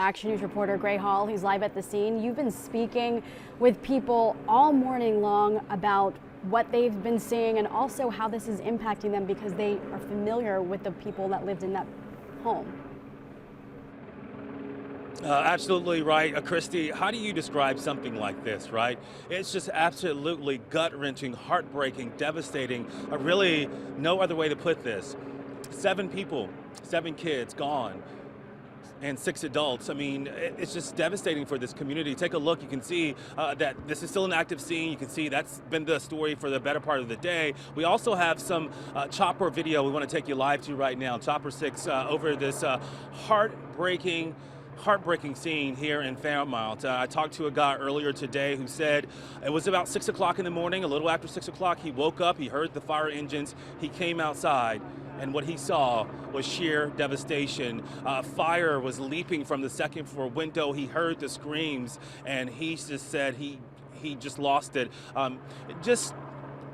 Action News reporter Gray Hall, who's live at the scene. You've been speaking with people all morning long about what they've been seeing and also how this is impacting them because they are familiar with the people that lived in that home. Absolutely right, Christy. How do you describe something like this, right? It's just absolutely gut-wrenching, heartbreaking, devastating. Really no other way to put this. 7 people, 7 kids gone, and 6 adults. I mean, it's just devastating for this community. Take a look. You can see that this is still an active scene. You can see that's been the story for the better part of the day. We also have some chopper video we want to take you live to right now. Chopper 6 over this heartbreaking scene here in Fairmount. I talked to a guy earlier today who said it was about 6 o'clock in the morning, a little after 6 o'clock. He woke up, he heard the fire engines, he came outside, and what he saw was sheer devastation. Fire was leaping from the second floor window. He heard the screams, and he just said he just lost it.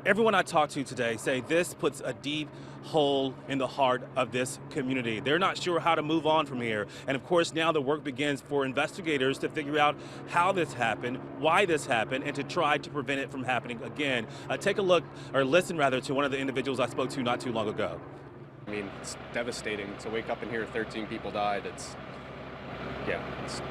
Everyone I talked to today say this puts a deep hole in the heart of this community. They're not sure how to move on from here. And of course, now the work begins for investigators to figure out how this happened, why this happened, and to try to prevent it from happening again. Take a look, or listen rather, to one of the individuals I spoke to not too long ago. I mean, it's devastating to wake up and hear 13 people died. It's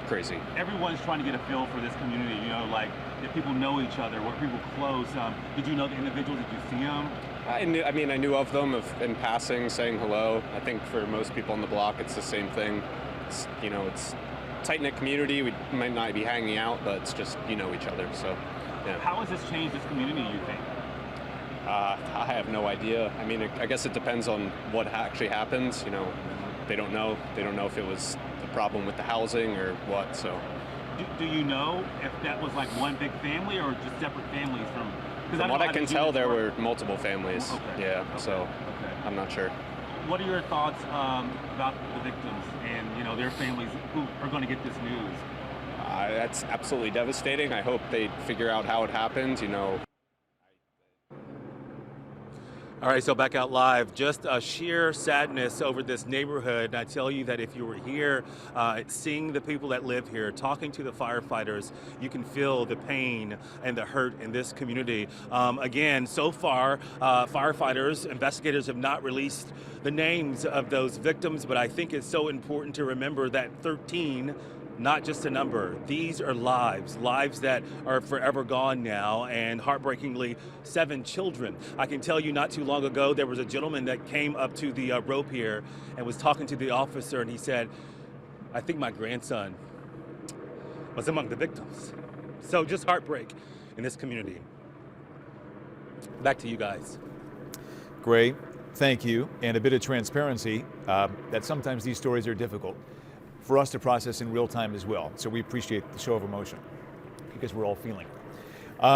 crazy. Everyone's trying to get a feel for this community, you know, like if people know each other, were people close? Did you know the individuals? Did you see them? I knew of them in passing, saying hello. I think for most people on the block, it's the same thing. It's a tight-knit community. We might not be hanging out, but it's just, each other, so, yeah. How has this changed this community, you think? I have no idea. I mean, I guess it depends on what actually happens. They don't know. They don't know if it was the problem with the housing or what, so. Do you know if that was like one big family or just separate families from? From what I can tell, there were multiple families. Okay. Yeah, okay. So okay. I'm not sure. What are your thoughts about the victims and their families who are going to get this news? That's absolutely devastating. I hope they figure out how it happened. All right, so back out live, just a sheer sadness over this neighborhood. And I tell you that if you were here, seeing the people that live here, talking to the firefighters, you can feel the pain and the hurt in this community. Again, so far, firefighters, investigators have not released the names of those victims, but I think it's so important to remember that 13, not just a number. These are lives that are forever gone now, and heartbreakingly, 7 children. I can tell you not too long ago, there was a gentleman that came up to the rope here and was talking to the officer, and he said, I think my grandson was among the victims. So just heartbreak in this community. Back to you guys. Gray, thank you. And a bit of transparency, that sometimes these stories are difficult for us to process in real time as well. So we appreciate the show of emotion because we're all feeling.